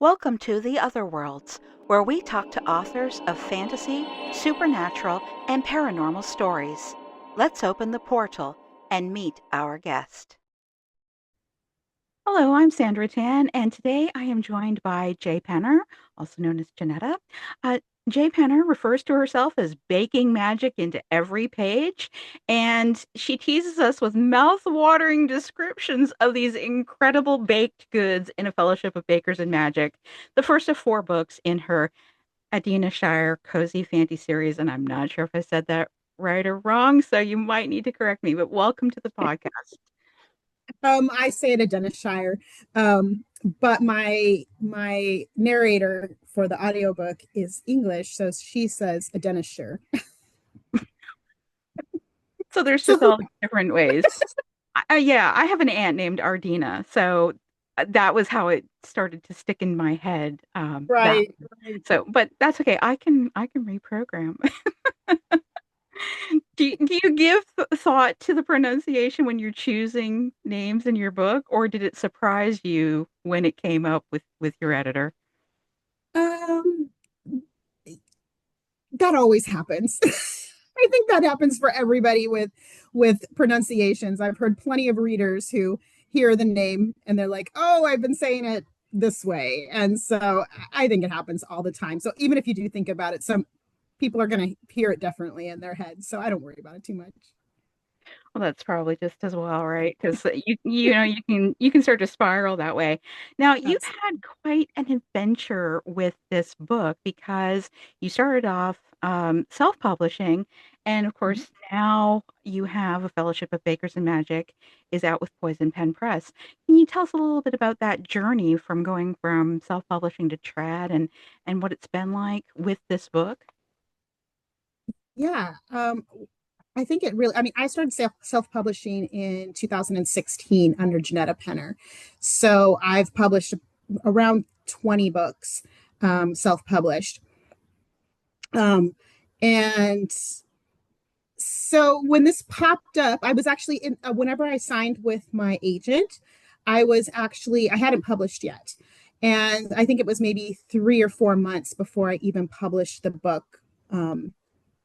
Welcome to The Other Worlds, where we talk to authors of fantasy, supernatural, and paranormal stories. Let's open the portal and meet our guest. Hello, I'm Sandra Tan, and today I am joined by Jay Penner, also known as Janetta. Uh, Jay Penner refers to herself as baking magic into every page, and she teases us with mouth-watering descriptions of these incredible baked goods in A Fellowship of Bakers and Magic, the first of four books in her Adenashire Cozy Fantasy series, and I'm not sure if I said that right or wrong, so you might need to correct me, but welcome to the podcast. I say it Adenashire, but my narrator for the audiobook is English, so she says Adenashire. So there's just So all these different ways. Yeah, I have an aunt named Ardina, so that was how it started to stick in my head. That right, right. so, but that's okay. I can reprogram. Do you give thought to the pronunciation when you're choosing names in your book, or did it surprise you when it came up with your editor? Um, that always happens. I think that happens for everybody with pronunciations. I've heard plenty of readers who hear the name and they're like, "Oh, I've been saying it this way." And so I think it happens all the time. So even if you do think about it, some people are going to hear it differently in their heads. So I don't worry about it too much. Well, that's probably just as well, right? Because you can start to spiral that way. Now, you've Absolutely. had quite an adventure with this book because you started off self-publishing, and of course, now you have a Fellowship of Bakers and Magic is out with Poison Pen Press. Can you tell us a little bit about that journey from going from self-publishing to trad and what it's been like with this book? Yeah. I think it really, I mean, I started self-publishing in 2016 under Janetta Penner. So I've published around 20 books, self-published. Um, and so when this popped up, I was actually whenever I signed with my agent, I hadn't published yet. And I think it was maybe 3 or 4 months before I even published the book,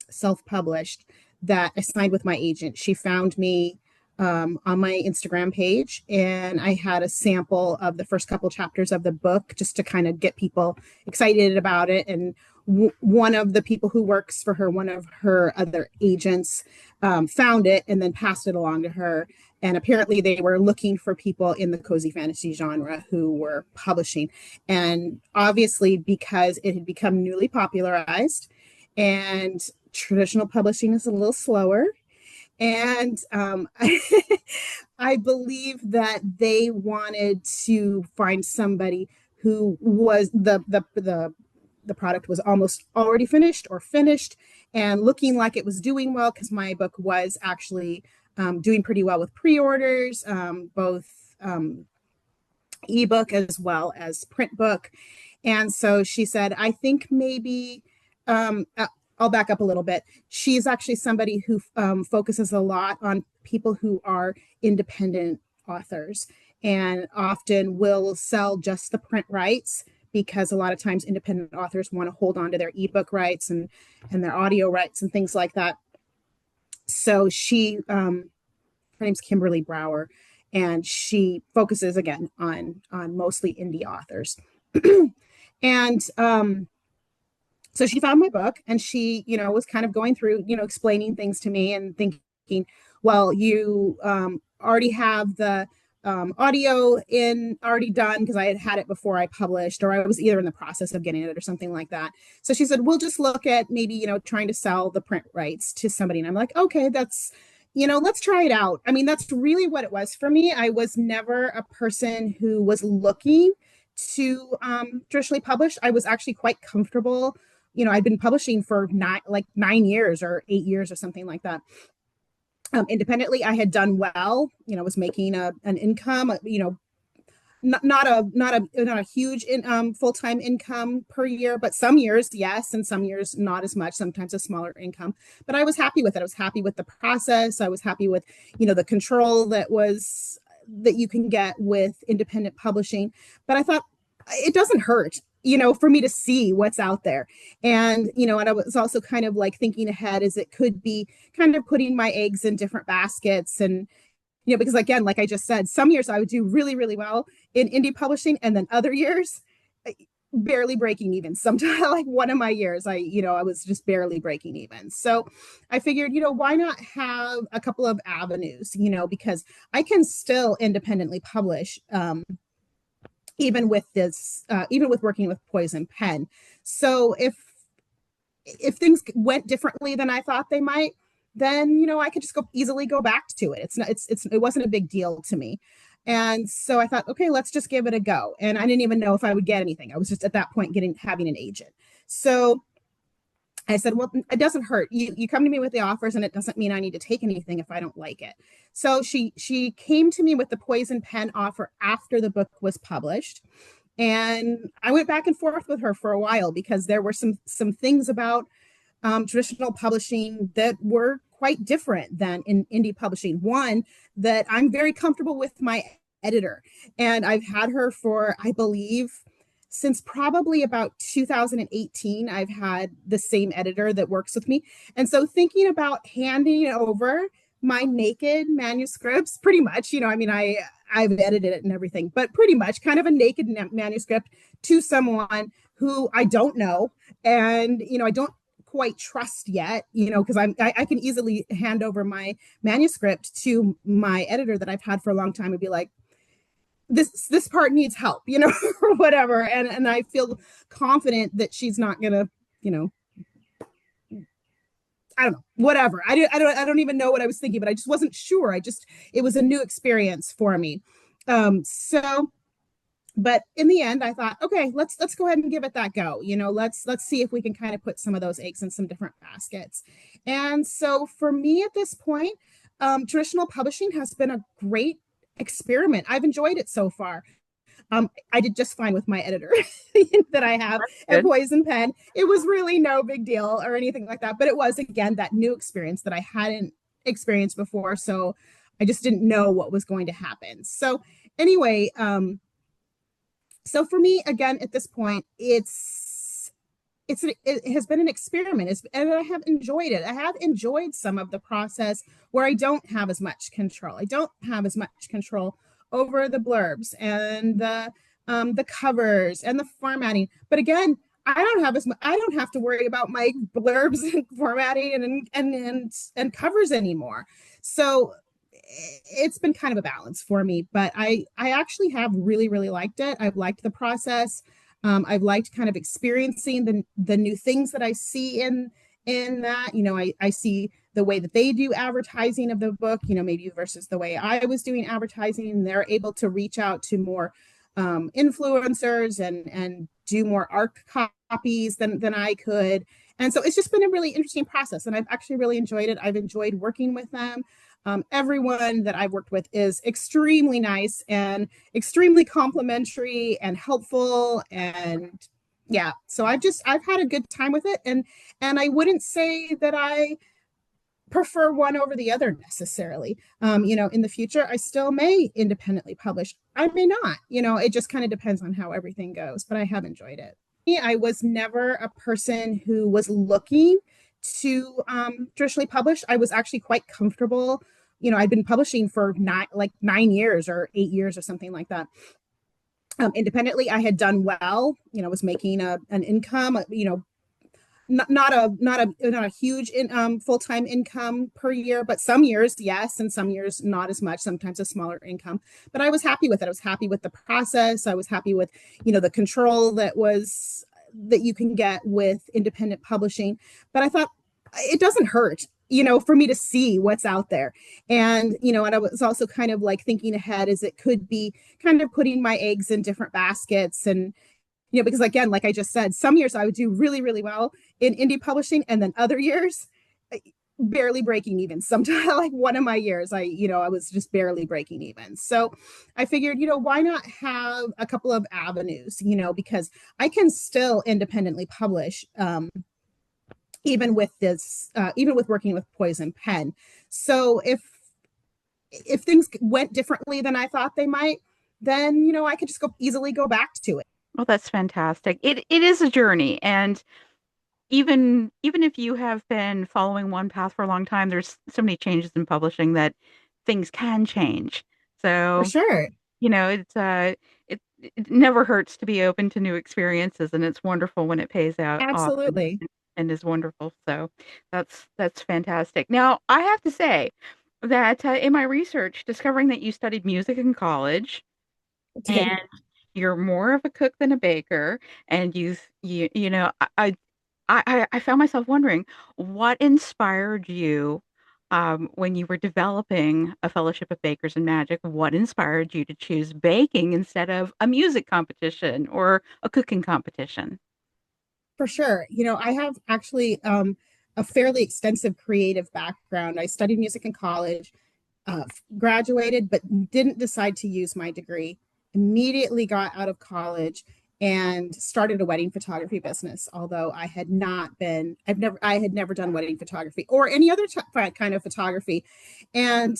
self-published, that I signed with my agent. She found me on my Instagram page, and I had a sample of the first couple chapters of the book just to kind of get people excited about it. And one of the people who works for her, one of her other agents, found it and then passed it along to her. And apparently, they were looking for people in the cozy fantasy genre who were publishing. And obviously, because it had become newly popularized and traditional publishing is a little slower. And I believe that they wanted to find somebody who was the product was almost already finished or finished and looking like it was doing well, because my book was actually doing pretty well with pre-orders, both ebook as well as print book. And so she said, I think maybe I'll back up a little bit. She's actually somebody who focuses a lot on people who are independent authors and often will sell just the print rights, because a lot of times independent authors want to hold on to their ebook rights and their audio rights and things like that. So her name's Kimberly Brower, and she focuses again on mostly indie authors. And so she found my book, and she, was kind of going through, explaining things to me and thinking, well, you already have the audio in already done, because I had had it before I published, or I was either in the process of getting it or something like that. So she said, we'll just look at maybe, trying to sell the print rights to somebody. And I'm like, okay, let's try it out. I mean, that's really what it was for me. I was never a person who was looking to traditionally publish. I was actually quite comfortable. I'd been publishing for 9 years or 8 years or something like that. Independently, I had done well. Was making an income. Not a huge full time income per year, but some years yes, and some years not as much. Sometimes a smaller income, but I was happy with it. I was happy with the process. I was happy with the control that you can get with independent publishing. But I thought, it doesn't hurt, for me to see what's out there. And I was also kind of like thinking ahead as it could be kind of putting my eggs in different baskets. And because again, like I just said, some years I would do really, really well in indie publishing, and then other years barely breaking even. Sometimes like one of my years, I was just barely breaking even. So I figured, why not have a couple of avenues, because I can still independently publish, even with working with Poison Pen. So if things went differently than I thought they might, then I could just easily go back to it. It wasn't a big deal to me. And so I thought, okay, let's just give it a go. And I didn't even know if I would get anything. I was just at that point having an agent. So I said, well, it doesn't hurt. You come to me with the offers, and it doesn't mean I need to take anything if I don't like it. So she came to me with the Poison Pen offer after the book was published. And I went back and forth with her for a while because there were some things about traditional publishing that were quite different than in indie publishing. One, that I'm very comfortable with my editor, and I've had her for, I believe, since probably about 2018. I've had the same editor that works with me. And so thinking about handing over my naked manuscripts, pretty much, I mean, I've edited it and everything, but pretty much kind of a naked manuscript to someone who I don't know, and I don't quite trust yet, because I can easily hand over my manuscript to my editor that I've had for a long time and be like, this part needs help, or whatever. And I feel confident that she's not gonna, I don't know, whatever. I don't even know what I was thinking, but I just wasn't sure. It was a new experience for me. So but in the end, I thought, okay, let's go ahead and give it that go. Let's see if we can kind of put some of those eggs in some different baskets. And so for me at this point, traditional publishing has been a great experiment. I've enjoyed it so far. I did just fine with my editor that I have at Good. Poison Pen. It was really no big deal or anything like that. But it was, again, that new experience that I hadn't experienced before. So I just didn't know what was going to happen. So anyway, so for me, again, at this point, it has been an experiment, and I have enjoyed it. I have enjoyed some of the process where I don't have as much control. I don't have as much control over the blurbs and the covers and the formatting. But again, I don't have to worry about my blurbs and formatting and covers anymore. So it's been kind of a balance for me, but I actually have really, really liked it. I've liked the process. I've liked kind of experiencing the new things that I see in that. I see the way that they do advertising of the book, maybe versus the way I was doing advertising. They're able to reach out to more influencers and do more ARC copies than I could. And so it's just been a really interesting process, and I've actually really enjoyed it. I've enjoyed working with them. Everyone that I've worked with is extremely nice and extremely complimentary and helpful. And yeah, so I've had a good time with it. And I wouldn't say that I prefer one over the other necessarily. In the future, I still may independently publish. I may not, it just kind of depends on how everything goes, but I have enjoyed it. I was never a person who was looking to traditionally publish. I was actually quite comfortable. I'd been publishing for 9 years or 8 years or something like that. Independently, I had done well. Was making an income. Not a huge full-time income per year, but some years yes, and some years not as much. Sometimes a smaller income, but I was happy with it. I was happy with the process. I was happy with the control that you can get with independent publishing. But I thought it doesn't hurt, for me to see what's out there. And I was also kind of like thinking ahead as it could be kind of putting my eggs in different baskets. And because again, like I just said, some years I would do really, really well in indie publishing, and then other years barely breaking even. Sometimes like one of my years, I was just barely breaking even. So I figured, why not have a couple of avenues, because I can still independently publish, even with working with Poison Pen. So if things went differently than I thought they might, then I could just easily go back to it. Well, that's fantastic. It is a journey, and even if you have been following one path for a long time, there's so many changes in publishing that things can change. For So, sure. it never hurts to be open to new experiences, and it's wonderful when it pays out often Absolutely. and is wonderful. So that's fantastic. Now, I have to say that in my research, discovering that you studied music in college I did. and you're more of a cook than a baker, and you know, I found myself wondering what inspired you when you were developing a Fellowship of Bakers and Magic. What inspired you to choose baking instead of a music competition or a cooking competition? For sure. I have actually a fairly extensive creative background. I studied music in college, graduated, but didn't decide to use my degree. Immediately got out of college and started a wedding photography business. Although I had never done wedding photography or any other kind of photography, and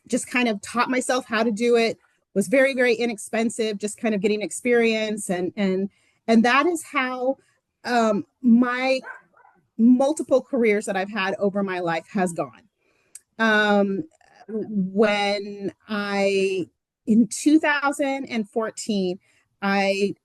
just kind of taught myself how to do it. Was very, very inexpensive, just kind of getting experience, and that is how my multiple careers that I've had over my life has gone. Um, when I In 2014, I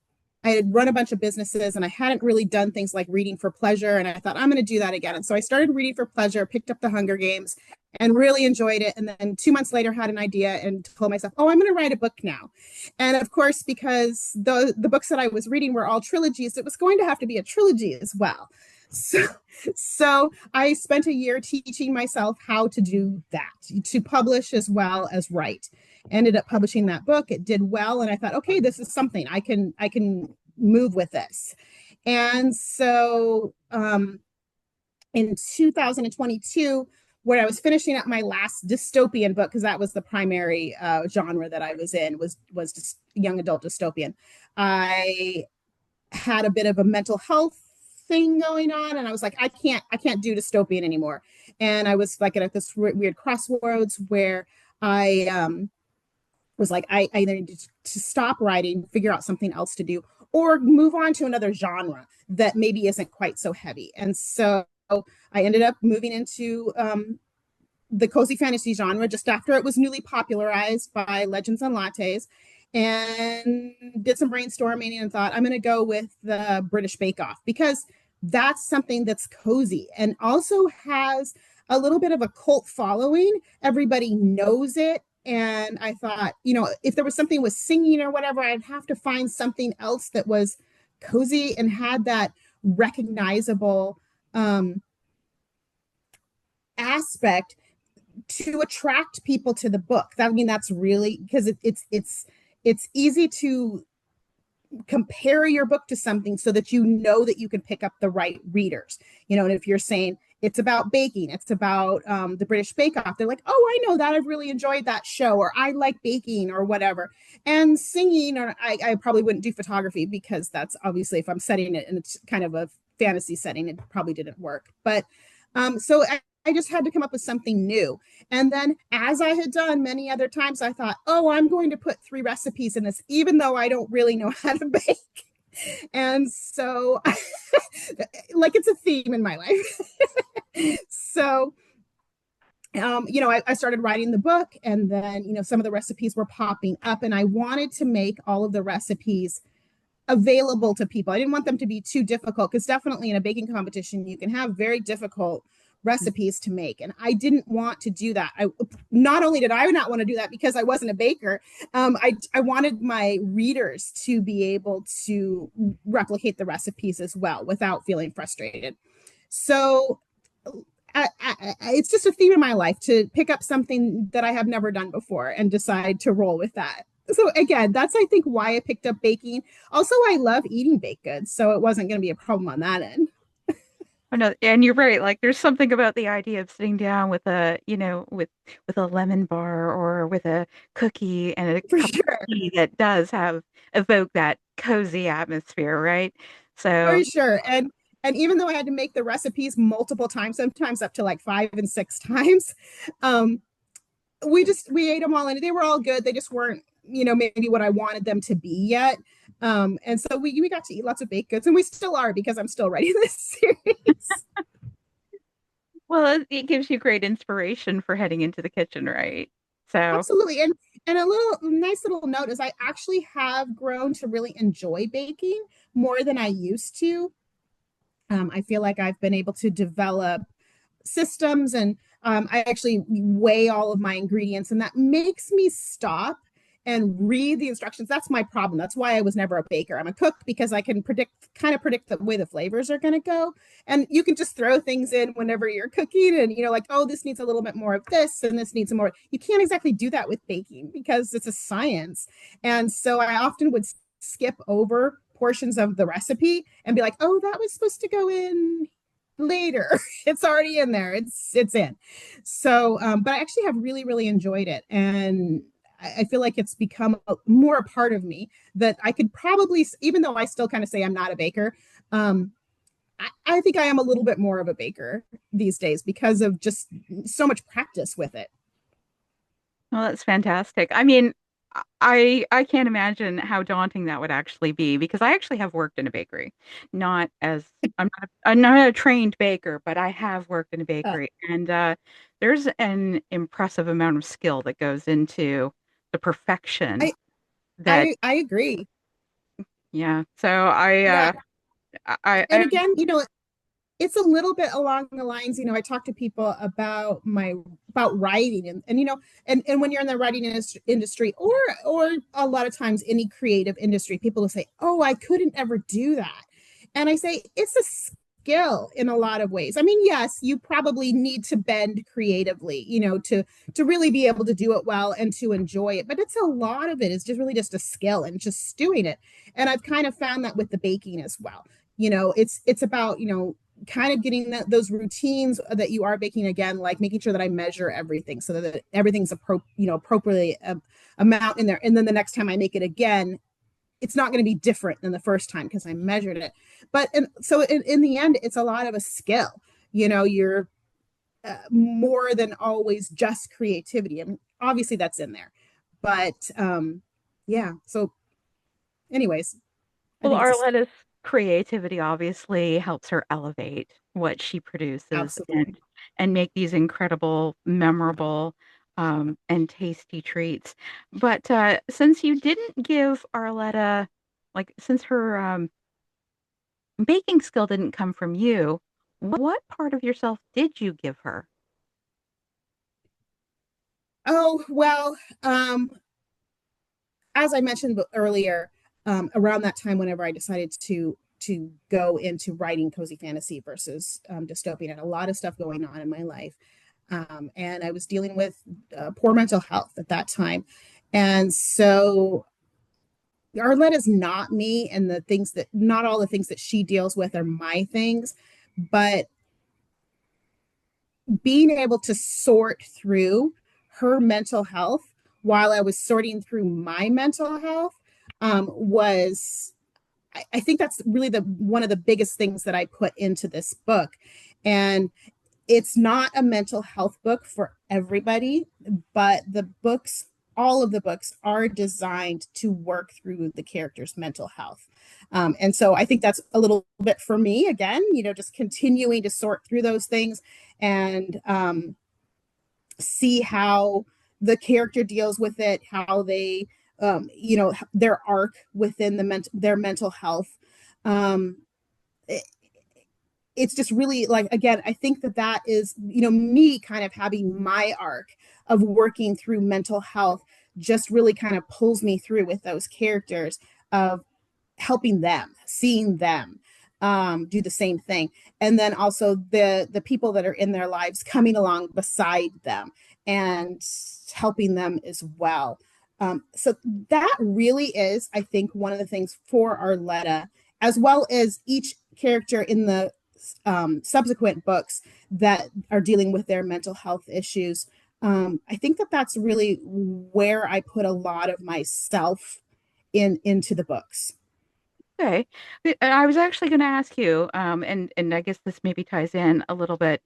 I had run a bunch of businesses and I hadn't really done things like reading for pleasure. And I thought, I'm going to do that again. And so I started reading for pleasure, picked up the Hunger Games and really enjoyed it. And then 2 months later, had an idea and told myself, oh, I'm going to write a book now. And of course, because the books that I was reading were all trilogies, it was going to have to be a trilogy as well. So, so I spent a year teaching myself how to do that, to publish as well as write. Ended up publishing that book. It did well, and I thought, okay, this is something I can move with this. And so in 2022, where I was finishing up my last dystopian book, because that was the primary genre that I was in, was young adult dystopian. I had a bit of a mental health thing going on, and I was like, I can't do dystopian anymore. And I was like at this weird crossroads where I was like, I either need to stop writing, figure out something else to do, or move on to another genre that maybe isn't quite so heavy. And so I ended up moving into the cozy fantasy genre just after it was newly popularized by Legends and Lattes, and did some brainstorming and thought, I'm going to go with the British Bake Off because that's something that's cozy and also has a little bit of a cult following. Everybody knows it. And I thought, if there was something with singing or whatever, I'd have to find something else that was cozy and had that recognizable um, aspect to attract people to the book. That's really because it's easy to compare your book to something so that you know that you can pick up the right readers. And if you're saying it's about baking, it's about the British Bake Off, they're like, oh, I know that, I've really enjoyed that show, or I like baking or whatever. And singing, or I probably wouldn't do photography because that's obviously, if I'm setting it in it's kind of a fantasy setting, it probably didn't work. But so I just had to come up with something new. And then, as I had done many other times, I thought, oh, I'm going to put 3 recipes in this, even though I don't really know how to bake. And so, like, it's a theme in my life. So, I started writing the book, and then, some of the recipes were popping up, and I wanted to make all of the recipes available to people. I didn't want them to be too difficult because definitely in a baking competition, you can have very difficult recipes to make. And I didn't want to do that. Not only did I not want to do that because I wasn't a baker, I wanted my readers to be able to replicate the recipes as well without feeling frustrated. So it's just a theme in my life to pick up something that I have never done before and decide to roll with that. So again, that's I think why I picked up baking. Also, I love eating baked goods, so it wasn't going to be a problem on that end. Oh, no, and you're right. Like, there's something about the idea of sitting down with with a lemon bar or with a cookie and a For cup of sure. tea that does have evoke that cozy atmosphere, right? For So, sure. And even though I had to make the recipes multiple times, sometimes up to like 5 and 6 times, um, we ate them all and they were all good. They just weren't, maybe what I wanted them to be yet. And so we got to eat lots of baked goods, and we still are because I'm still writing this series. Well, it gives you great inspiration for heading into the kitchen, right? So, Absolutely. And a little nice little note is I actually have grown to really enjoy baking more than I used to. I feel like I've been able to develop systems, and I actually weigh all of my ingredients, and that makes me stop and read the instructions. That's my problem. That's why I was never a baker. I'm a cook because I can predict the way the flavors are going to go, and you can just throw things in whenever you're cooking, and like, oh, this needs a little bit more of this and this needs some more. You can't exactly do that with baking because it's a science. And so I often would skip over portions of the recipe and be like, oh, that was supposed to go in later. It's already in there. It's in. So, but I actually have really enjoyed it, and I feel like it's become more a part of me that I could probably, even though I still kind of say I'm not a baker, um, I think I am a little bit more of a baker these days because of just so much practice with it. well, that's fantastic. I mean, I can't imagine how daunting that would actually be because I actually have worked in a bakery. Not as I'm not a trained baker, but I have worked in a Uh, bakery, and there's an impressive amount of skill that goes into the perfection I that, I agree. yeah. So I Yeah, I and again, it's a little bit along the lines, I talk to people about writing, and when you're in the writing industry, or a lot of times any creative industry, people will say, oh, I couldn't ever do that. And I say it's a skill in a lot of ways. I mean, yes, you probably need to bend creatively, to really be able to do it well and to enjoy it, but it's a lot of it is just really just a skill and just doing it. And I've kind of found that with the baking as well. It's about, kind of getting those routines that you are baking, again, like making sure that I measure everything so that everything's appropriately amount in there, and then the next time I make it again, it's not going to be different than the first time because I measured it. But and so in the end, it's a lot of a skill. You're more than always just creativity. I mean, obviously that's in there, but yeah. So, anyways, I well, think it's Arletta's creativity obviously helps her elevate what she produces absolutely. and make these incredible, memorable, and tasty treats. But since you didn't give Arletta, like, since her baking skill didn't come from you, what part of yourself did you give her? Oh well, as I mentioned earlier, around that time, whenever I decided to go into writing cozy fantasy versus dystopian, and a lot of stuff going on in my life, and I was dealing with poor mental health at that time, and so Arlette is not me, and the things that not all the things that she deals with are my things, but being able to sort through her mental health while I was sorting through my mental health was I think that's really the one of the biggest things that I put into this book. And it's not a mental health book for everybody, but all of the books are designed to work through the character's mental health. And so I think that's a little bit for me, again, just continuing to sort through those things and see how the character deals with it, how they, their arc within their mental health. Um, it, it's just really, like, again, I think that is, me kind of having my arc of working through mental health just really kind of pulls me through with those characters of helping them, seeing them do the same thing, and then also the people that are in their lives coming along beside them and helping them as well. So that really is, I think, one of the things for Arletta, as well as each character in the subsequent books that are dealing with their mental health issues. I think that's really where I put a lot of myself into the books. Okay. I was actually going to ask you, and I guess this maybe ties in a little bit.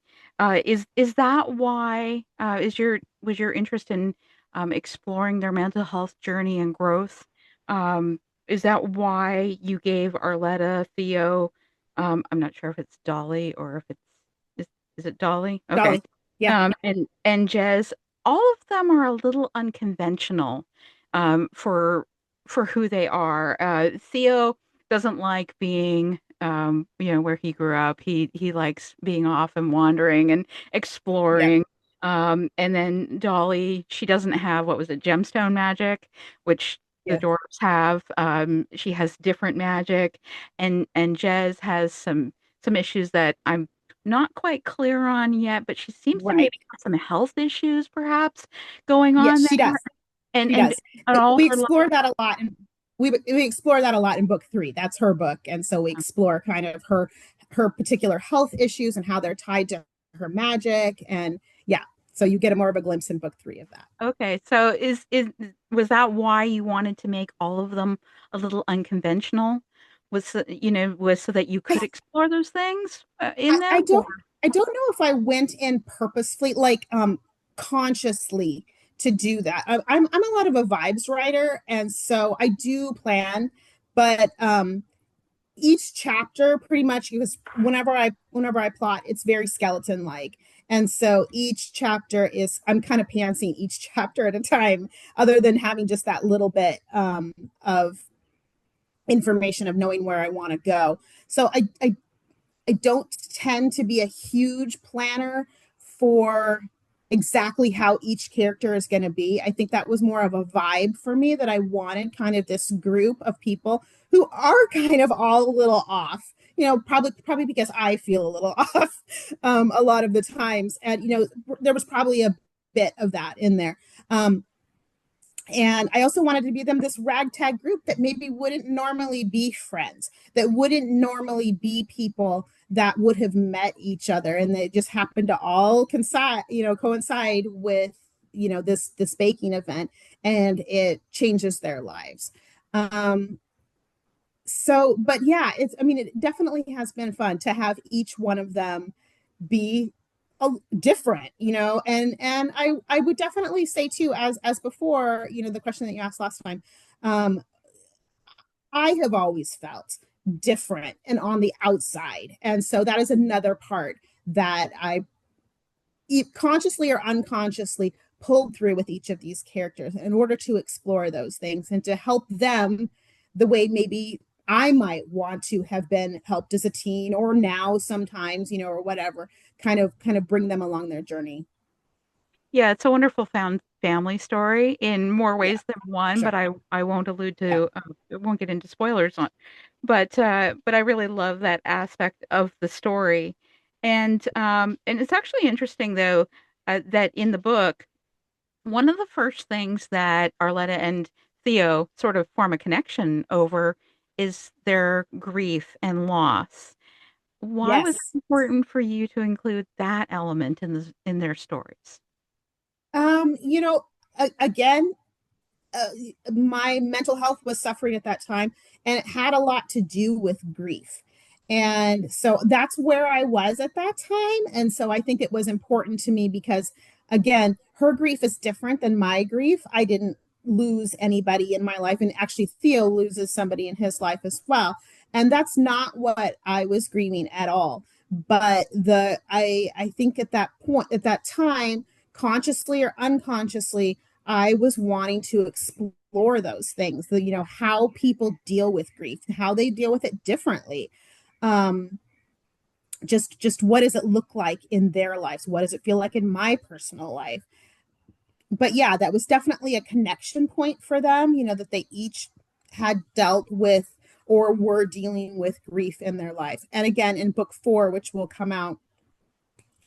Is that why is your was your interest in exploring their mental health journey and growth? is that why you gave Arletta, Theo, I'm not sure if it's Dolly or if it's is, is it Dolly? Okay. Dolly. Yeah, And Jez, all of them are a little unconventional for who they are. Theo doesn't like being where he grew up. He likes being off and wandering and yeah, exploring. And then Dolly, she doesn't have, what was it, gemstone magic, which the yeah. dwarves have. She has different magic, and Jez has some issues that I'm not quite clear on yet, but she seems to Right. maybe have some health issues perhaps going Yes, on she there. does. And She and does. and all We her love. explore that a lot, and we explore that a lot in book three. That's her book, and so we explore kind of her particular health issues and how they're tied to her magic, and yeah. So you get a more of a glimpse in book three of that. Okay, so is was that why you wanted to make all of them a little unconventional? Was so that you could explore those things in them, I or don't know if I went in purposefully, like consciously to do that. I'm a lot of a vibes writer, and so I do plan, but each chapter pretty much because whenever I plot, it's very skeleton like. And so each chapter is I'm kind of pantsing each chapter at a time, other than having just that little bit of information of knowing where I want to go. So I don't tend to be a huge planner for exactly how each character is going to be. I think that was more of a vibe for me that I wanted kind of this group of people who are kind of all a little off. Probably because I feel a little off a lot of the times, and there was probably a bit of that in there. And I also wanted to be them this ragtag group that maybe wouldn't normally be friends, that wouldn't normally be people that would have met each other, and they just happened to all coincide with this baking event, and it changes their lives. But yeah, it definitely has been fun to have each one of them be different, and I would definitely say too, as before, the question that you asked last time, um I have always felt different and on the outside, and so that is another part that I consciously or unconsciously pulled through with each of these characters in order to explore those things and to help them the way maybe I might want to have been helped as a teen, or now sometimes, or whatever, kind of bring them along their journey. yeah, it's a wonderful found family story in more Yeah, ways than one, sure. but I won't allude Yeah. to I won't get into spoilers on. But I really love that aspect of the story, and it's actually interesting though that in the book, one of the first things that Arletta and Theo sort of form a connection over is their grief and loss. Why was it Yes. important for you to include that element in their stories? Um, you know, Again, uh, my mental health was suffering at that time, and it had a lot to do with grief. And so that's where I was at that time. And so I think it was important to me because, again, her grief is different than my grief. I didn't lose anybody in my life. And actually, Theo loses somebody in his life as well. And that's not what I was grieving at all. But I think at that point, at that time, consciously or unconsciously, I was wanting to explore those things, how people deal with grief, how they deal with it differently. Um, just what does it look like in their lives? What does it feel like in my personal life? But yeah, that was definitely a connection point for them, that they each had dealt with or were dealing with grief in their life. And again, in book four, which will come out,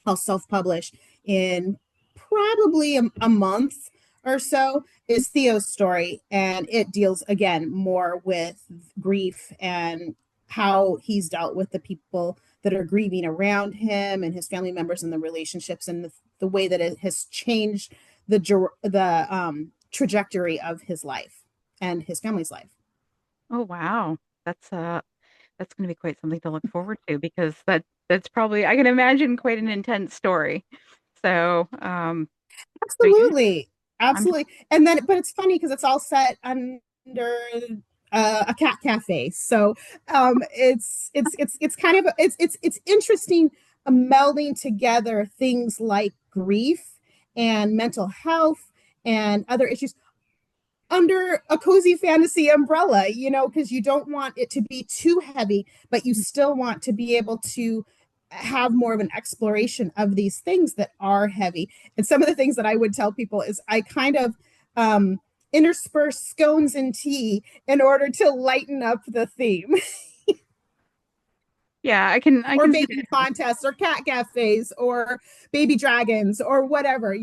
I'll self-publish in probably a month or so, is Theo's story, and it deals again more with grief and how he's dealt with the people that are grieving around him and his family members and the relationships and the way that it has changed the trajectory of his life and his family's life. Oh wow. That's that's going to be quite something to look forward to because that's probably I can imagine quite an intense story. So, so yeah, Absolutely. I'm just Absolutely. And then, but it's funny because it's all set under, a cat cafe. So it's kind of it's interesting, melding together things like grief and mental health and other issues under a cozy fantasy umbrella, because you don't want it to be too heavy, but you still want to be able to have more of an exploration of these things that are heavy. And some of the things that I would tell people is I kind of intersperse scones and tea in order to lighten up the theme. Yeah, I Or can see baking contests or cat cafes or baby dragons or whatever,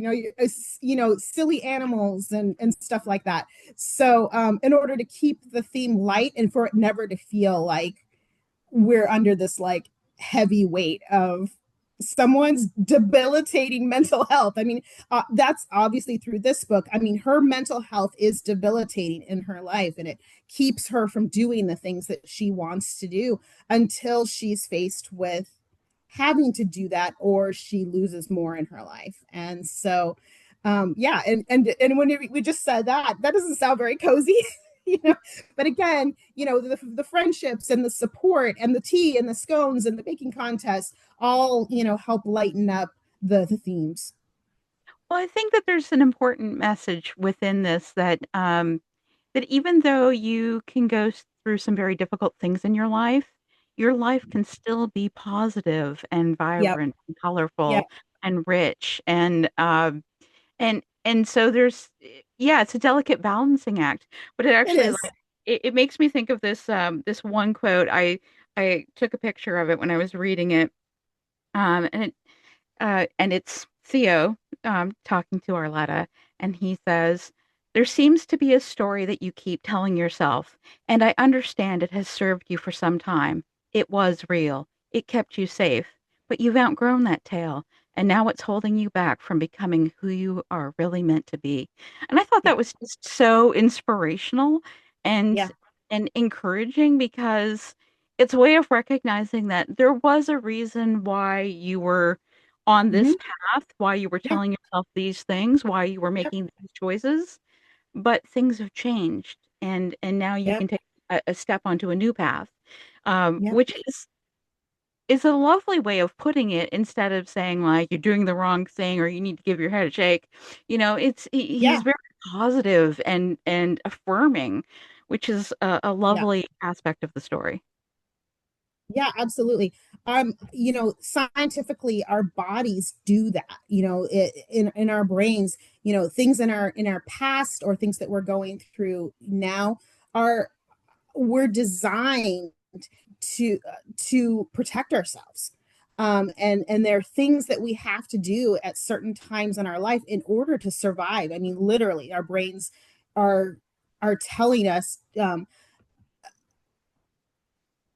silly animals and stuff like that. So in order to keep the theme light and for it never to feel like we're under this like heavy weight of someone's debilitating mental health. I mean, that's obviously through this book. I mean, her mental health is debilitating in her life, and it keeps her from doing the things that she wants to do until she's faced with having to do that or she loses more in her life. And so yeah, and when we just said that doesn't sound very cozy. But again, the friendships and the support and the tea and the scones and the baking contest all help lighten up the themes. Well, I think that there's an important message within this that that even though you can go through some very difficult things in your life can still be positive and Yep. vibrant and Yep. colorful and rich and so there's yeah, it's a delicate balancing act, but it It actually is. like it makes me think of this one quote. I took a picture of it when I was reading it, and it's Theo talking to Arletta, and he says, "There seems to be a story that you keep telling yourself, and I understand it has served you for some time. It was real. It kept you safe, but you've outgrown that tale, and now it's holding you back from becoming who you are really meant to be." And I thought that Yeah. was just so inspirational and Yeah. and encouraging because it's a way of recognizing that there was a reason why you were on Mm-hmm. this path, why you were Yeah. telling yourself these things, why you were Yep. making these choices, but things have changed, and now you Yep. can take a step onto a new path, Yep. which is a lovely way of putting it instead of saying like you're doing the wrong thing or you need to give your head a shake. He's Yeah. very positive and affirming, which is a Yeah. lovely aspect of the story. Yeah, absolutely. Scientifically, our bodies do that. In our brains, things in our past or things that we're going through now are we're designed to protect ourselves. And there are things that we have to do at certain times in our life in order to survive. I mean, literally, our brains are are telling us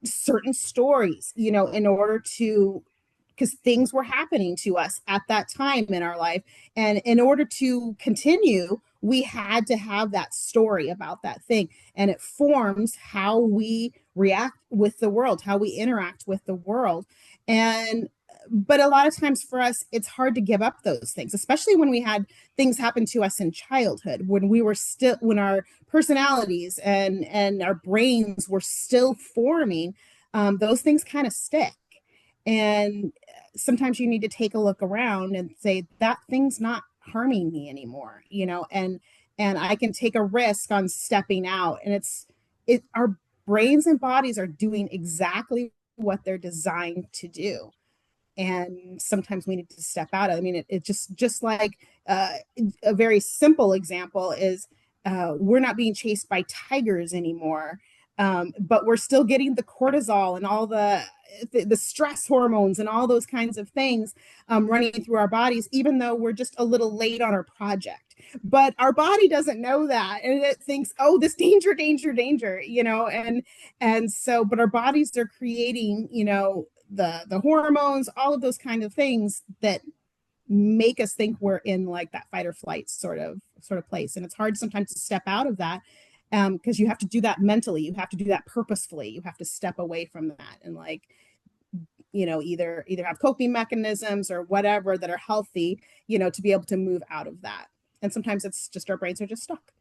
certain stories, in order to because things were happening to us at that time in our life. And in order to continue, we had to have that story about that thing. And it forms how we react with the world, how we interact with the world. And but a lot of times for us, it's hard to give up those things, especially when we had things happen to us in childhood, when our personalities and our brains were still forming. Those things kind of stick, and sometimes you need to take a look around and say that thing's not harming me anymore, and I can take a risk on stepping out. And our brains and bodies are doing exactly what they're designed to do, and sometimes we need to step out of. I mean, it just like uh, a very simple example is we're not being chased by tigers anymore, but we're still getting the cortisol and all the stress hormones and all those kinds of things running through our bodies, even though we're just a little late on our project. But our body doesn't know that, and it thinks, "Oh, this danger, danger, danger," and so, but our bodies are creating, the hormones, all of those kind of things that make us think we're in like that fight or flight sort of place. And it's hard sometimes to step out of that, because you have to do that mentally, you have to do that purposefully, you have to step away from that and like, either have coping mechanisms or whatever that are healthy, to be able to move out of that. And sometimes it's just our brains are just stuck.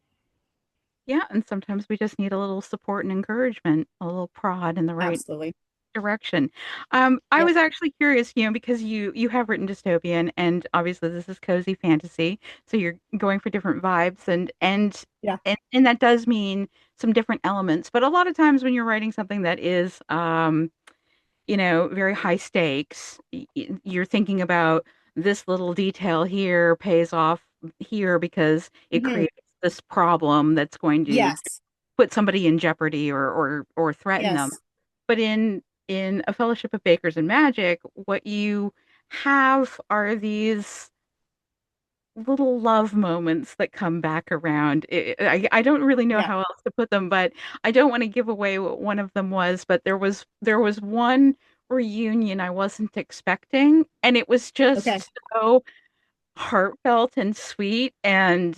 Yeah, and sometimes we just need a little support and encouragement, a little prod in the right Absolutely. direction. I Yep. was actually curious, because you have written dystopian, and obviously this is cozy fantasy, so you're going for different vibes, Yeah. and that does mean some different elements. But a lot of times when you're writing something that is, very high stakes, you're thinking about this little detail here pays off here because it Hmm. creates this problem that's going to Yes. put somebody in jeopardy or threaten them. Yes. But in a Fellowship of Bakers and Magic, what you have are these little love moments that come back around. I don't really know Yeah. how else to put them, but I don't want to give away what one of them was. But there was one reunion I wasn't expecting, and it was Okay. just so heartfelt and sweet, and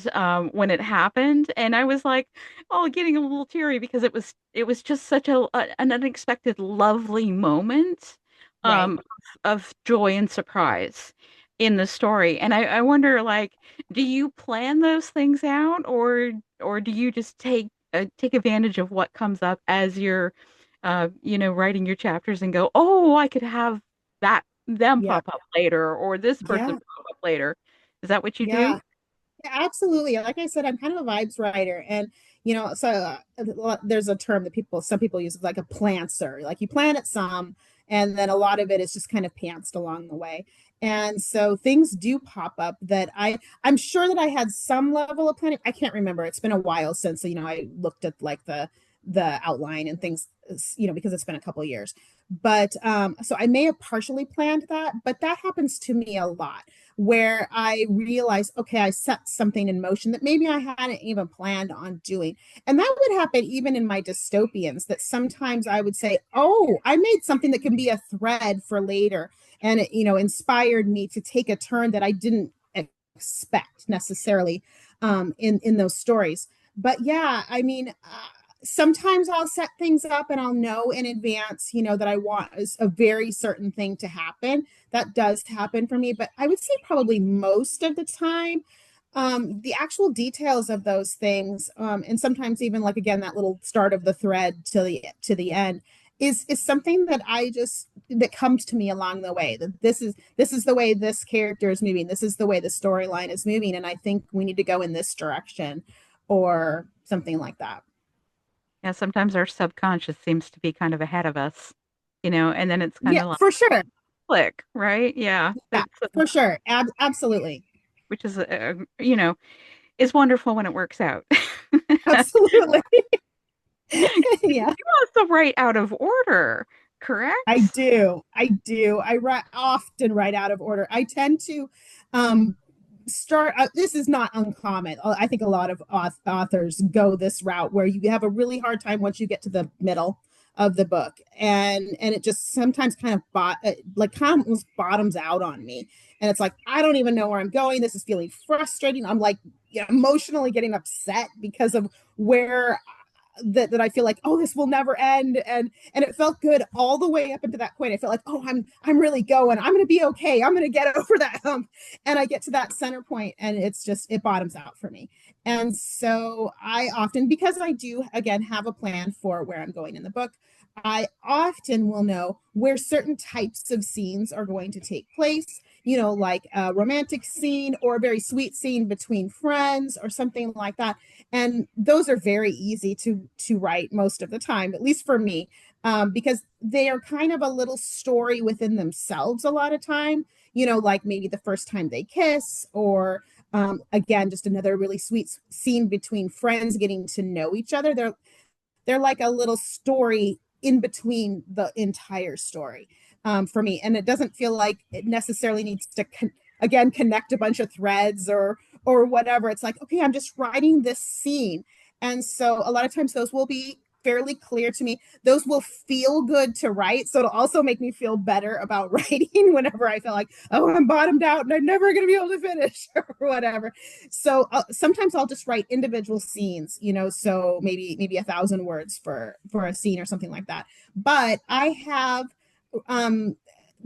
when it happened, and I was like, oh, getting a little teary because it was just such an unexpected lovely moment, Right. um of joy and surprise in the story. And I wonder, like, do you plan those things out, or do you just take advantage of what comes up as you're writing your chapters and go, oh, I could have that them Yeah. pop up later, or this person Yeah. pop up later. Is that what you do? Yeah. Yeah, absolutely. Like I said, I'm kind of a vibes writer, and so there's a term that some people use, like a plantser. Like you plant it some, and then a lot of it is just kind of pantsed along the way. And so things do pop up that I'm sure that I had some level of planning. I can't remember. It's been a while since I looked at like the outline and things, because it's been a couple of years. But so I may have partially planned that, but that happens to me a lot where I realize, okay, I set something in motion that maybe I hadn't even planned on doing. And that would happen even in my dystopians, that sometimes I would say, oh, I made something that can be a thread for later. And it, inspired me to take a turn that I didn't expect necessarily in those stories. But yeah, I mean, sometimes I'll set things up and I'll know in advance, that I want a very certain thing to happen. That does happen for me, but I would say probably most of the time, the actual details of those things, and sometimes even like again that little start of the thread to the end is something that comes to me along the way. That this is the way this character is moving. This is the way the storyline is moving, and I think we need to go in this direction, or something like that. Yeah, sometimes our subconscious seems to be kind of ahead of us, and then it's kind Yeah, of like for sure. click, right? Yeah, Yeah, that's for sure. Absolutely. which is is wonderful when it works out. Absolutely. You Yeah, also write out of order, I correct? do. I do. Often write out of order. I tend to um, start. This is not uncommon. I think a lot of authors go this route where you have a really hard time once you get to the middle of the book, and it just sometimes kind of like kind of almost bottoms out on me, and it's like I don't even know where I'm going. This is feeling frustrating. I'm like, emotionally getting upset because of where that I feel like, oh, this will never end, and it felt good all the way up into that point. I felt like, oh, I'm really going. I'm going to be okay. I'm going to get over that hump. And I get to that center point, and it bottoms out for me. And so I often, because I do again have a plan for where I'm going in the book, I often will know where certain types of scenes are going to take place. Like a romantic scene or a very sweet scene between friends or something like that, and those are very easy to write most of the time, at least for me, because they are kind of a little story within themselves a lot of time. Like maybe the first time they kiss, or again, just another really sweet scene between friends getting to know each other. They're like a little story in between the entire story, for me, and it doesn't feel like it necessarily needs to again connect a bunch of threads or whatever. It's like, okay, I'm just writing this scene, and so a lot of times those will be fairly clear to me. Those will feel good to write, so it'll also make me feel better about writing whenever I feel like, oh, I'm bottomed out and I'm never going to be able to finish or whatever. So sometimes I'll just write individual scenes, so maybe 1,000 words for a scene or something like that. But I have um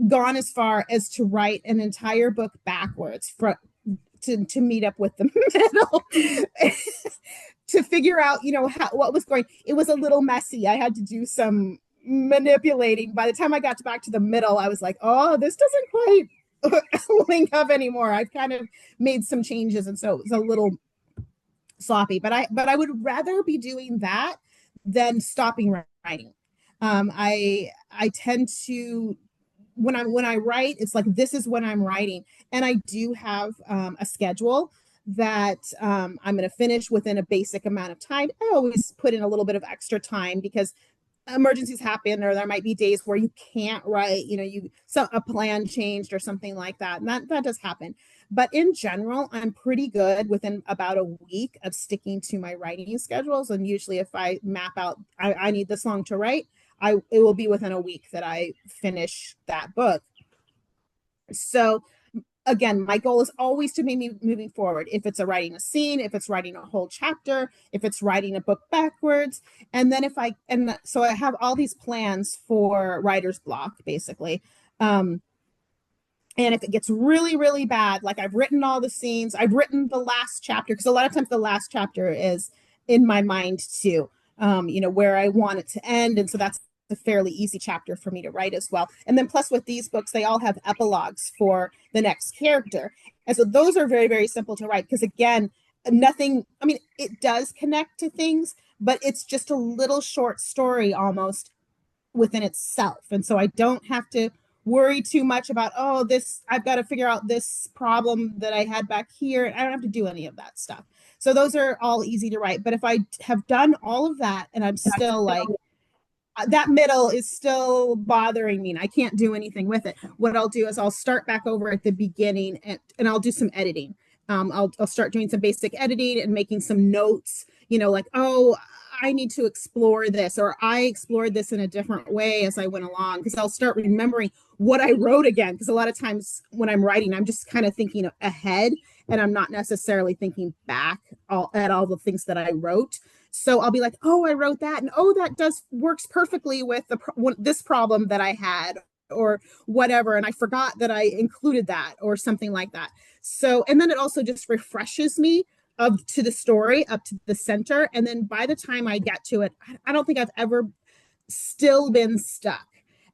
gone as far as to write an entire book backwards to meet up with the middle to figure out, what was going. It was a little messy. I had to do some manipulating. By the time I got back to the middle, I was like, oh, this doesn't quite link up anymore. I've kind of made some changes, and so it was a little sloppy. But I would rather be doing that than stopping writing. I tend to, when I write, it's like this is when I'm writing, and I do have a schedule that I'm going to finish within a basic amount of time. I always put in a little bit of extra time because emergencies happen, or there might be days where you can't write, so a plan changed or something like that, and that does happen. But in general, I'm pretty good within about a week of sticking to my writing schedules. And usually if I map out, I need this long to write, it will be within a week that I finish that book. So again, my goal is always to make me moving forward. If it's writing a scene, if it's writing a whole chapter, if it's writing a book backwards, and then so I have all these plans for writer's block, basically. And if it gets really, really bad, like I've written all the scenes, I've written the last chapter, because a lot of times the last chapter is in my mind too, where I want it to end. And so that's a fairly easy chapter for me to write as well. And then plus with these books, they all have epilogues for the next character. And so those are very, very simple to write because again, nothing, I mean, it does connect to things, but it's just a little short story almost within itself. And so I don't have to worry too much about, oh, this, I've got to figure out this problem that I had back here. I don't have to do any of that stuff. So those are all easy to write. But if I have done all of that and I'm still like, that middle is still bothering me and I can't do anything with it, what I'll do is I'll start back over at the beginning and I'll do some editing. I'll start doing some basic editing and making some notes, like, oh, I need to explore this, or I explored this in a different way as I went along, because I'll start remembering what I wrote again. Because a lot of times when I'm writing, I'm just kind of thinking ahead and I'm not necessarily thinking back at all the things that I wrote. So I'll be like, oh, I wrote that, and oh, that works perfectly with this problem that I had, or whatever, and I forgot that I included that, or something like that. So, and then it also just refreshes me to the story up to the center, and then by the time I get to it, I don't think I've ever still been stuck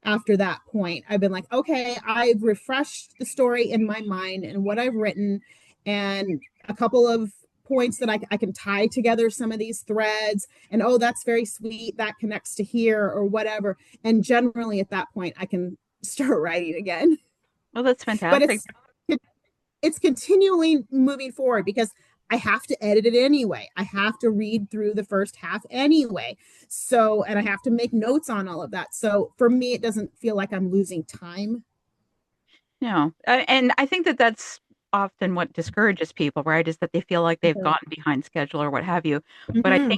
after that point. I've been like, okay, I've refreshed the story in my mind and what I've written, and a couple of points that I can tie together some of these threads, and oh, that's very sweet, that connects to here or whatever. And generally at that point I can start writing again. Well, that's But fantastic. it's continually moving forward because I have to edit it anyway. I have to read through the first half anyway. So, and I have to make notes on all of that. So for me, it doesn't feel like I'm losing time. No, and I think that that's often what discourages people, right? Is that they feel like they've Mhm. gotten behind schedule or what have you. But Mhm.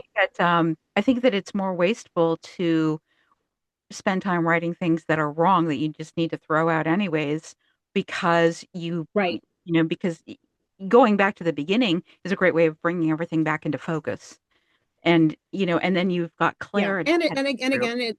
I think that it's more wasteful to spend time writing things that are wrong that you just need to throw out anyways because Right. because going back to the beginning is a great way of bringing everything back into focus. And and then you've got Yeah. clarity And heading through. again,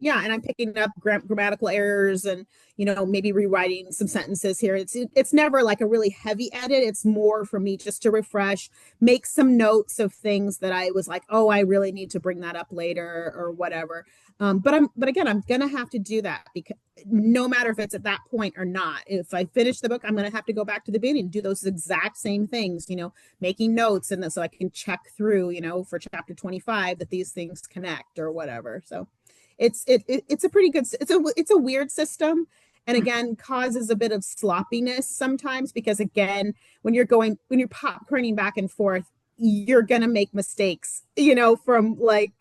yeah, and I'm picking up grammatical errors and maybe rewriting some sentences here. It's never like a really heavy edit. It's more for me just to refresh, make some notes of things that I was like, oh, I really need to bring that up later or whatever. But again, I'm gonna have to do that because no matter if it's at that point or not, if I finish the book, I'm gonna have to go back to the beginning and do those exact same things, making notes, and so I can check through, for chapter 25 that these things connect or whatever. So it's a pretty good, it's a weird system, and again causes a bit of sloppiness sometimes because again when you're popcorning back and forth, you're gonna make mistakes, from like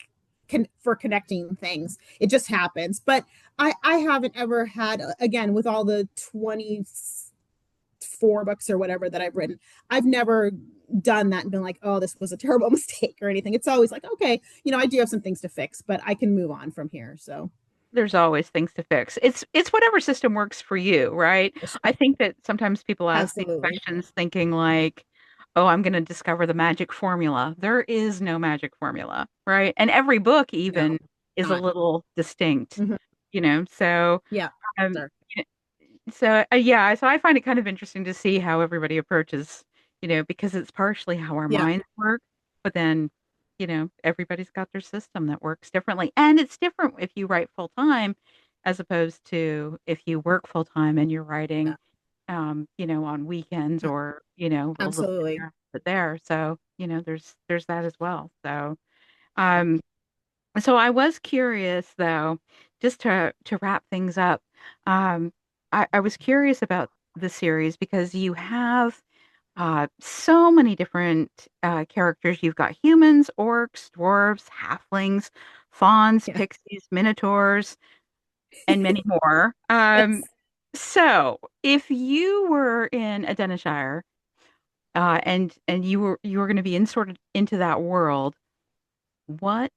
for connecting things. It just happens. But I haven't ever had, again, with all the 24 books or whatever that I've written, I've never done that and been like, oh, this was a terrible mistake or anything. It's always like, okay, I do have some things to fix, but I can move on from here. So There's always things to fix. It's whatever system works for you, right? I think that sometimes people ask these absolutely. questions thinking like, "Oh, I'm going to discover the magic formula." There is no magic formula, right? And every book No, even is a not. little distinct, Mm-hmm. So Yeah, um sure. yeah, so I find it kind of interesting to see how everybody approaches, because it's partially how our Yeah, minds work, but then, everybody's got their system that works differently. And it's different if you write full time as opposed to if you work full time and you're writing, yeah, on weekends or, a little bit absolutely. here, but there. So, there's that as well. So, Yeah, um, so I was curious though, just to wrap things up. Um, I was curious about the series because you have so many different characters. You've got humans, orcs, dwarves, halflings, fauns, yeah. pixies, minotaurs, and many more. Yes. So if you were in Adenashire, and you were going to be inserted into that world, what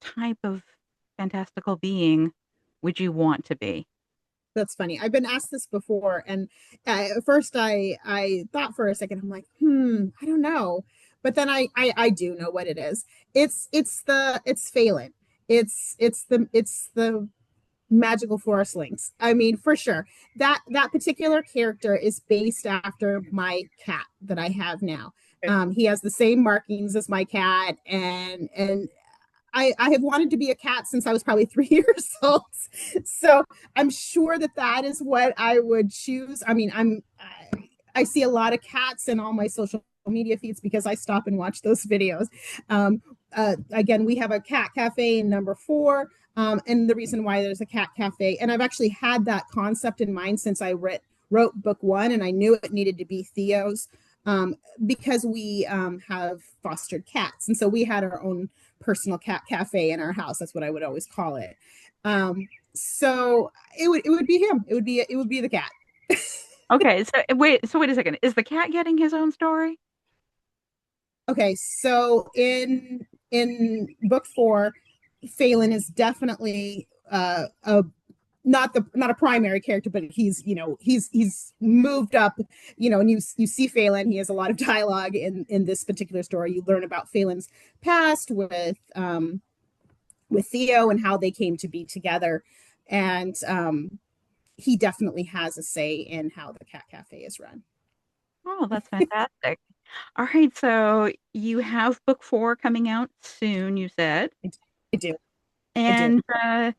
type of fantastical being would you want to be? That's funny. I've been asked this before, and at first I thought for a second. I'm like, I don't know, but then I do know what it is. It's Phelan. It's the magical forest lynx. I mean, for sure. That particular character is based after my cat that I have now. He has the same markings as my cat, and I have wanted to be a cat since I was probably 3 years old. So I'm sure that that is what I would choose. I mean, I see a lot of cats in all my social media feeds because I stop and watch those videos. Again, we have a cat cafe in number 4. And the reason why there's a cat cafe, and I've actually had that concept in mind since I wrote book 1, and I knew it needed to be Theo's, because we have fostered cats. And so we had our own personal cat cafe in our house. That's what I would always call it. So it would be him. It would be the cat. Okay, so wait a second. Is the cat getting his own story? Okay, so in book 4, Phelan is definitely a not a primary character, but he's moved up, and you see Phelan. He has a lot of dialogue in this particular story. You learn about Phelan's past with Theo and how they came to be together, and he definitely has a say in how the cat cafe is run. Oh, that's fantastic. All right, so you have book 4 coming out soon, you said, I, I do, I do. and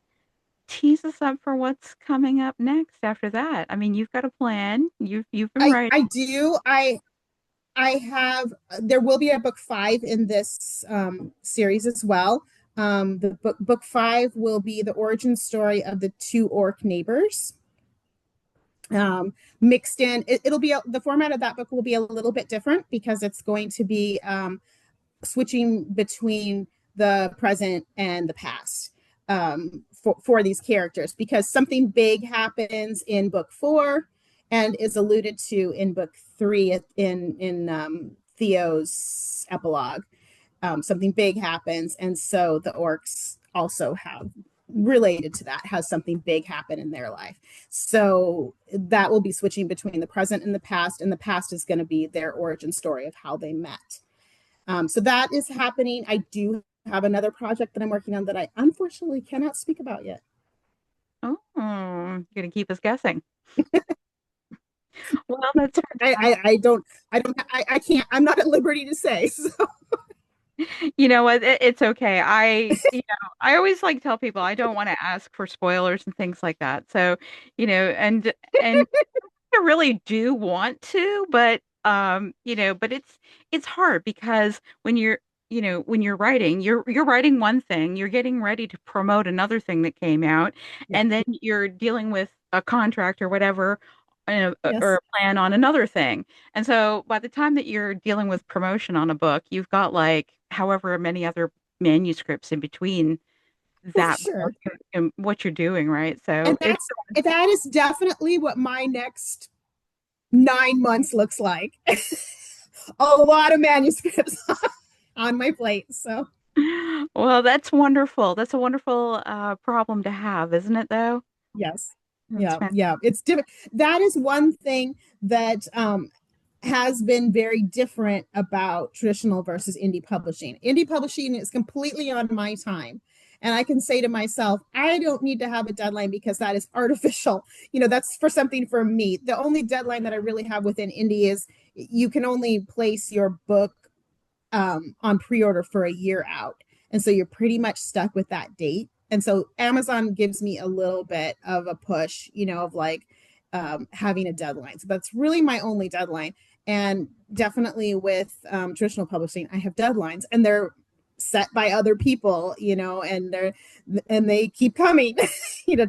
tease us up for what's coming up next after that. I mean, you've got a plan. You've been writing. I do. I have. There will be a book 5 in this series as well. The book 5 will be the origin story of the 2 orc neighbors. Mixed in, it'll be the format of that book will be a little bit different because it's going to be switching between the present and the past, for these characters, because something big happens in book 4 and is alluded to in book 3 in Theo's epilogue. Something big happens, and so the orcs also have related to that, has something big happen in their life. So that will be switching between the present and the past is going to be their origin story of how they met. So that is happening. I do have another project that I'm working on that I unfortunately cannot speak about yet. Oh, you're gonna keep us guessing. Well, that's I, fantastic. I, I don't, I can't, I'm not at liberty to say. So, You know what? It's okay. I always like tell people I don't want to ask for spoilers and things like that. So, and I really do want to, but it's hard because when you're writing, you're writing one thing, you're getting ready to promote another thing that came out, yeah, and then you're dealing with a contract or whatever, or yes, a plan on another thing. And so by the time that you're dealing with promotion on a book, you've got like however many other manuscripts in between for that book sure. and what you're doing, right? And So it's that is definitely what my next 9 months looks like. A lot of manuscripts on my plate. So Well, that's wonderful. That's a wonderful problem to have, isn't it, though? yes, That's yeah, fantastic. yeah. It's different. That is one thing that has been very different about traditional versus indie publishing. Indie publishing is completely on my time. And I can say to myself, I don't need to have a deadline because that is artificial. That's for something for me. The only deadline that I really have within indie you can only place your book on pre-order for a year out, and so you're pretty much stuck with that date. And so Amazon gives me a little bit of a push, of like having a deadline. So that's really my only deadline. And definitely with traditional publishing, I have deadlines, and they're set by other people, and they keep coming,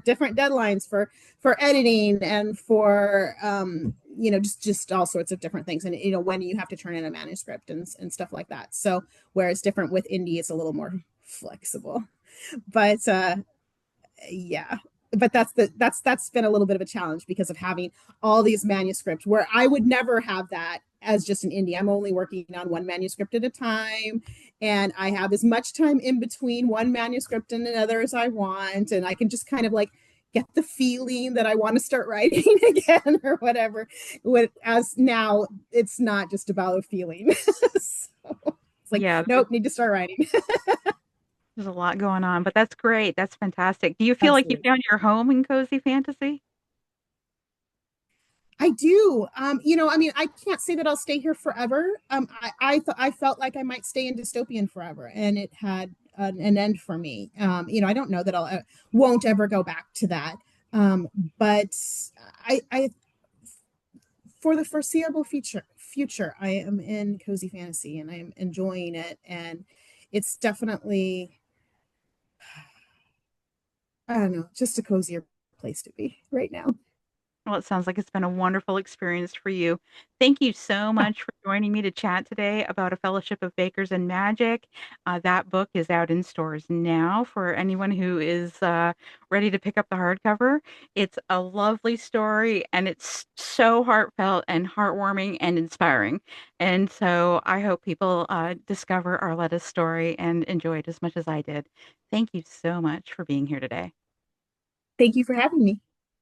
different deadlines for editing and for just all sorts of different things, and when you have to turn in a manuscript and stuff like that. So whereas different with indie, it's a little more flexible. But yeah, but that's been a little bit of a challenge because of having all these manuscripts where I would never have that as just an indie. I'm only working on one manuscript at a time, and I have as much time in between one manuscript and another as I want, and I can just kind of like get the feeling that I want to start writing again or whatever. As now, it's not just about a feeling. So it's like, Yeah, nope, need to start writing. there's a lot going on, but that's great. That's fantastic. Do you feel like you Absolutely. found your home in cozy fantasy? I do. I mean, I can't say that I'll stay here forever. I felt like I might stay in dystopian forever, and it had an end for me. I don't know that I'll won't ever go back to that. But I for the foreseeable future, I am in cozy fantasy, and I'm enjoying it, and it's definitely, I don't know, just a cozier place to be right now. Well, it sounds like it's been a wonderful experience for you. Thank you so much for joining me to chat today about A Fellowship of Bakers and Magic. That book is out in stores now for anyone who is ready to pick up the hardcover. It's a lovely story, and it's so heartfelt and heartwarming and inspiring. And so I hope people discover Arletta's story and enjoy it as much as I did. Thank you so much for being here today. Thank you for having me.